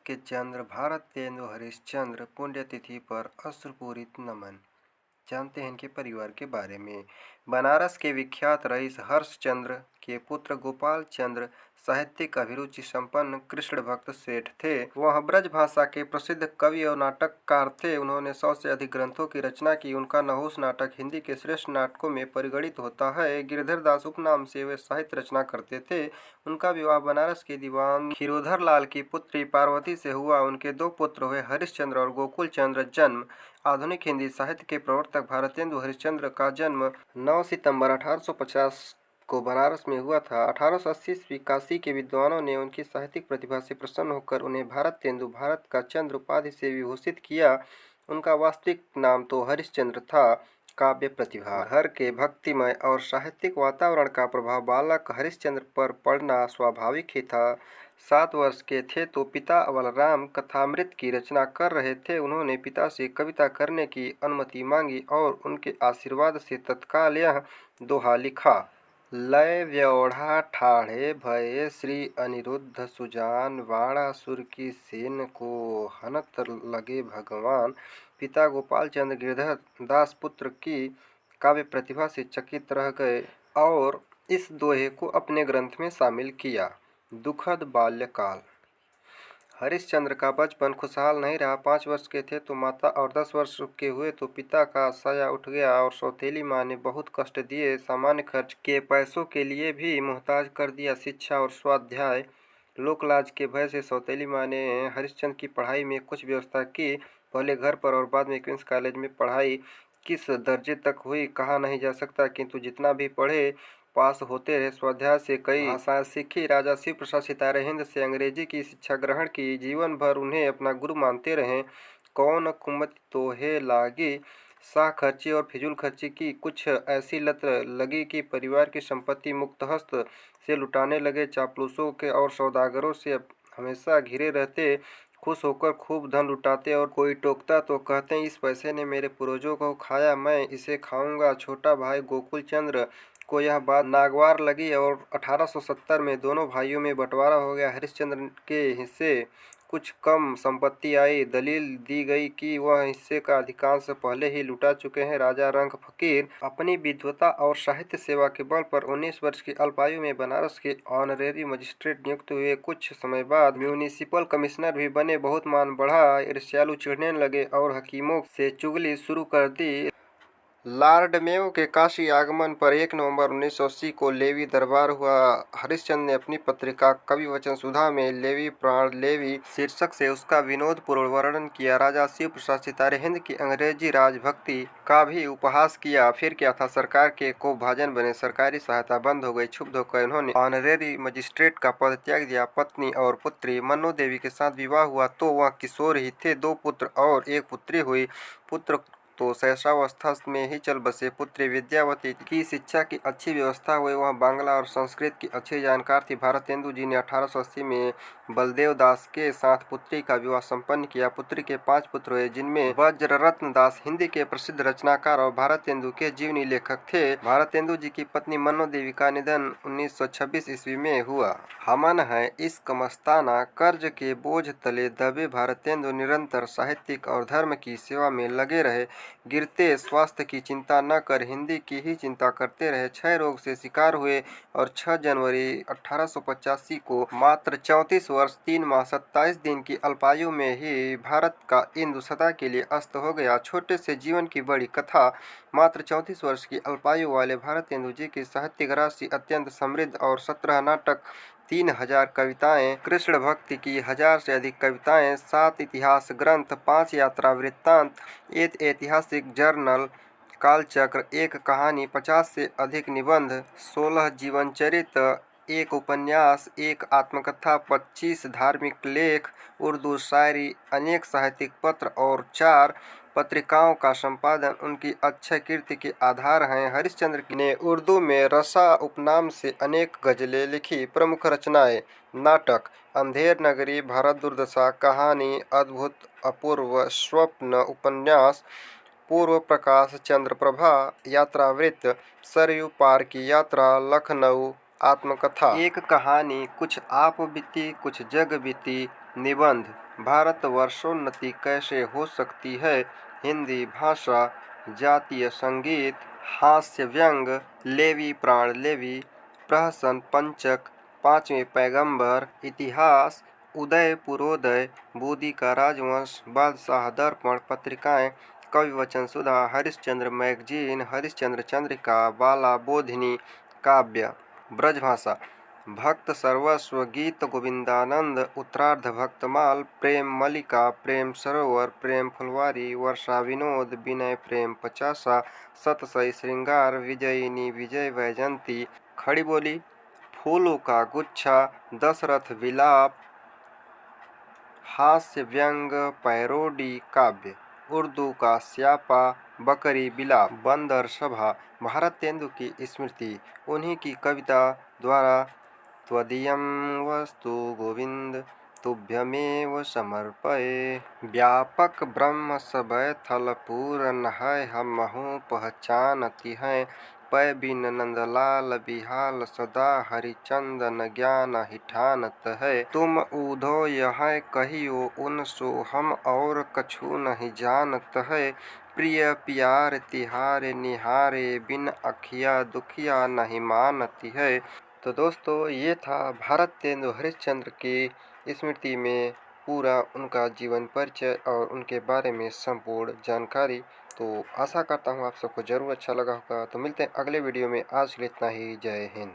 के चंद्र भारतेंदु हरिश्चंद्र पुण्यतिथि पर अश्रुपूरित नमन। जानते हैं इनके परिवार के बारे में। बनारस के विख्यात रईस हर्षचंद्र के पुत्र गोपाल चंद्र साहित्यिक अभिरुचि संपन्न कृष्ण भक्त सेठ थे। वह ब्रज भाषा के प्रसिद्ध कवि और नाटककार थे। उन्होंने 100 से अधिक ग्रंथों की रचना की। उनका नहुस नाटक हिंदी के श्रेष्ठ नाटकों में परिगणित होता है। गिरधर दास उपनाम से वे साहित्य रचना करते थे। उनका विवाह बनारस के दीवान खीरोधर लाल की पुत्री पार्वती से हुआ। उनके 2 पुत्र हुए हरिश्चंद्र और गोकुल चंद्र। जन्म। आधुनिक हिंदी साहित्य के प्रवर्तक भारतेंदु हरिश्चंद्र का जन्म 9 सितंबर 1850 को बनारस में हुआ था। 1880 ईस्वी काशी के विद्वानों ने उनकी साहित्यिक प्रतिभा से प्रसन्न होकर उन्हें भारतेंदु, भारत का चंद्र उपाधि से विभूषित किया। उनका वास्तविक नाम तो हरिश्चंद्र था। काव्य प्रतिभा। घर के भक्तिमय और साहित्यिक वातावरण का प्रभाव बालक हरिश्चंद्र पर पड़ना स्वाभाविक ही था। 7 वर्ष के थे तो पिता बलराम कथामृत की रचना कर रहे थे। उन्होंने पिता से कविता करने की अनुमति मांगी और उनके आशीर्वाद से तत्काल यह दोहा लिखा। लय व्योढ़ा ठाढ़े भये श्री अनिरुद्ध सुजान, वाणासुर की सेन को हनत लगे भगवान। पिता गोपाल चंद्र गिरधर दास पुत्र की काव्य प्रतिभा से चकित रह गए और इस दोहे को अपने ग्रंथ में शामिल किया। दुखद बाल्यकाल। हरिश्चंद्र का बचपन खुशहाल नहीं रहा। 5 वर्ष के थे तो माता और 10 वर्ष के हुए तो पिता का साया उठ गया और सौतेली माँ ने बहुत कष्ट दिए। सामान्य खर्च के पैसों के लिए भी मुहताज कर दिया। शिक्षा और स्वाध्याय लोकलाज के भय से सौतेली माँ ने हरिश्चंद्र की पढ़ाई में कुछ व्यवस्था की। पहले घर पर और बाद में क्वींस कॉलेज में पढ़ाई किस दर्जे तक हुई कहा नहीं जा सकता, किंतु जितना भी पढ़े पास होते रहे। स्वाध्याय से कई भाषाएं सीखी। राजा शिव प्रसाद सितारे हिंद से अंग्रेजी की शिक्षा ग्रहण की। जीवन भर उन्हें अपना गुरु मानते रहे। कौन कुमति तोहे लागी, शाह खर्ची और फिजूल खर्ची की कुछ ऐसी लत लगी कि परिवार की संपत्ति मुक्तहस्त से लुटाने लगे। चापलूसों के और सौदागरों से हमेशा घिरे रहते। खुश होकर खूब धन लुटाते और कोई टोकता तो कहते इस पैसे ने मेरे पूर्वजों को खाया, मैं इसे खाऊंगा। छोटा भाई गोकुल चंद्र को यह बात नागवार लगी और 1870 में दोनों भाइयों में बंटवारा हो गया। हरिश्चंद्र के हिस्से कुछ कम संपत्ति आई। दलील दी गई कि वह हिस्से का अधिकांश पहले ही लुटा चुके हैं। राजा रंग फकीर अपनी विद्वता और साहित्य सेवा के बल पर 19 वर्ष की अल्पायु में बनारस के ऑनरेरी मजिस्ट्रेट नियुक्त हुए। कुछ समय बाद म्यूनिसिपल कमिश्नर भी बने। बहुत मान बढ़ा। ईर्ष्यालु चिढ़ने लगे और हकीमों से चुगली शुरू कर दी। लॉर्ड मेयो के काशी आगमन पर 1 नवंबर 1980 को लेवी दरबार हुआ। हरिश्चंद्र ने अपनी पत्रिका कवि वचन सुधा में लेवी प्राण लेवी शीर्षक से उसका विनोदपूर्ण वर्णन किया। राजा शिव प्रसाद सितारे हिंद की अंग्रेजी राजभक्ति का भी उपहास किया। फिर क्या था, सरकार के कोपभाजन बने। सरकारी सहायता बंद हो गई। क्षुब्ध होकर उन्होंने ऑनरेरी मजिस्ट्रेट का पद त्याग दिया। पत्नी और पुत्री मन्नू देवी के साथ विवाह हुआ तो वह किशोर ही थे। 2 पुत्र और 1 पुत्री हुई। पुत्र तो शैशवावस्था में ही चल बसे। पुत्री विद्यावती की शिक्षा की अच्छी व्यवस्था हुई। वह बांग्ला और संस्कृत की अच्छी जानकार थी। भारतेंदु जी ने 1880 में बलदेव दास के साथ पुत्री का विवाह संपन्न किया। पुत्री के 5 पुत्र हुए, जिनमें वज्ररत्न दास हिंदी के प्रसिद्ध रचनाकार और भारतेंदु के जीवनी लेखक थे। भारतेंदु जी की पत्नी मन्नू देवी का निधन 1926 ईस्वी में हुआ। हमन है इश्क मस्ताना, कर्ज के बोझ तले दबे भारतेंदु निरंतर साहित्यिक और धर्म की सेवा में लगे रहे। गिरते स्वास्थ्य की चिंता न कर हिंदी की ही चिंता करते रहे। क्षय रोग से शिकार हुए और 6 जनवरी 1885 को मात्र 34 वर्ष 3 माह 27 दिन की अल्पायु में ही भारत का इंदु सदा के लिए अस्त हो गया। छोटे से जीवन की बड़ी कथा। मात्र 34 वर्ष की अल्पायु वाले भारतेंदु जी की साहित्यिक राशि अत्यंत समृद्ध और 17 नाटक, 3000 कविताएं, कृष्ण भक्ति की 1000 से अधिक कविताएं, 7 इतिहास ग्रंथ, 5 यात्रा वृत्तांत, 1 ऐतिहासिक जर्नल कालचक्र, 1 कहानी, 50 से अधिक निबंध, 16 जीवनचरित्र, 1 उपन्यास, 1 आत्मकथा, 25 धार्मिक लेख, उर्दू शायरी, अनेक साहित्यिक पत्र और 4 पत्रिकाओं का संपादन उनकी अक्षय कीर्ति के आधार हैं। हरिश्चंद्र ने उर्दू में रसा उपनाम से अनेक गजलें लिखी। प्रमुख रचनाएं: नाटक अंधेर नगरी, भारत दुर्दशा, कहानी अद्भुत अपूर्व, स्वप्न, उपन्यास पूर्व प्रकाश, चंद्रप्रभा, यात्रावृत्त, सरयू पार की यात्रा, लखनऊ, आत्मकथा। एक कहानी, कुछ आप बीती कुछ जग बीती। निबंध, भारत वर्षोन्नति कैसे हो सकती है। हिंदी भाषा, जातीय संगीत, हास्य व्यंग, लेवी प्राण लेवी, प्रहसन पंचक, पांचवें पैगंबर, इतिहास, उदय पूर्वोदय, बोधि का राजवंश, बादशाह दर्पण, पत्रिकाएं, कवि वचन सुधा, हरिश्चंद्र मैगजीन, हरिश्चंद्र चंद्रिका, बाला बोधिनी, काव्य। ब्रजभाषा, भक्त सर्वस्व, गीत गोविंदानंद, उत्तरार्ध भक्तमाल, प्रेम मलिका, प्रेम सरोवर, प्रेम फुलवारी, वर्षा विनोद, विनय प्रेम पचासा, सतसई श्रृंगार, विजयिनी विजय वैजंती, खड़ी बोली, फूलों का गुच्छा, दशरथ विलाप, हास्य व्यंग, पैरोडी, काव्य। उर्दू का स्यापा, बकरी बिलाप, बंदर सभा। भारतेंदु की स्मृति, उन्हीं की कविता द्वारा। त्वदीयं वस्तु गोविंद तुभ्यमेव समर्पये। व्यापक ब्रह्म सबय थल पूरन है, हमहु पहचानती हैं। पै बिन नंदलाल बिहाल, सदा हरिचंदन ज्ञान ही ठानत है। तुम ऊधो यह कहियो उन सो, हम और कछु नहीं जानत है। प्रिय प्यार तिहारे निहारे, बिन अखिया दुखिया नहीं मानती है। तो दोस्तों, ये था भारतेंदु हरिश्चंद्र की स्मृति में पूरा उनका जीवन परिचय और उनके बारे में संपूर्ण जानकारी। तो आशा करता हूँ आप सबको ज़रूर अच्छा लगा होगा। तो मिलते हैं अगले वीडियो में। आज के लिए इतना ही। जय हिंद।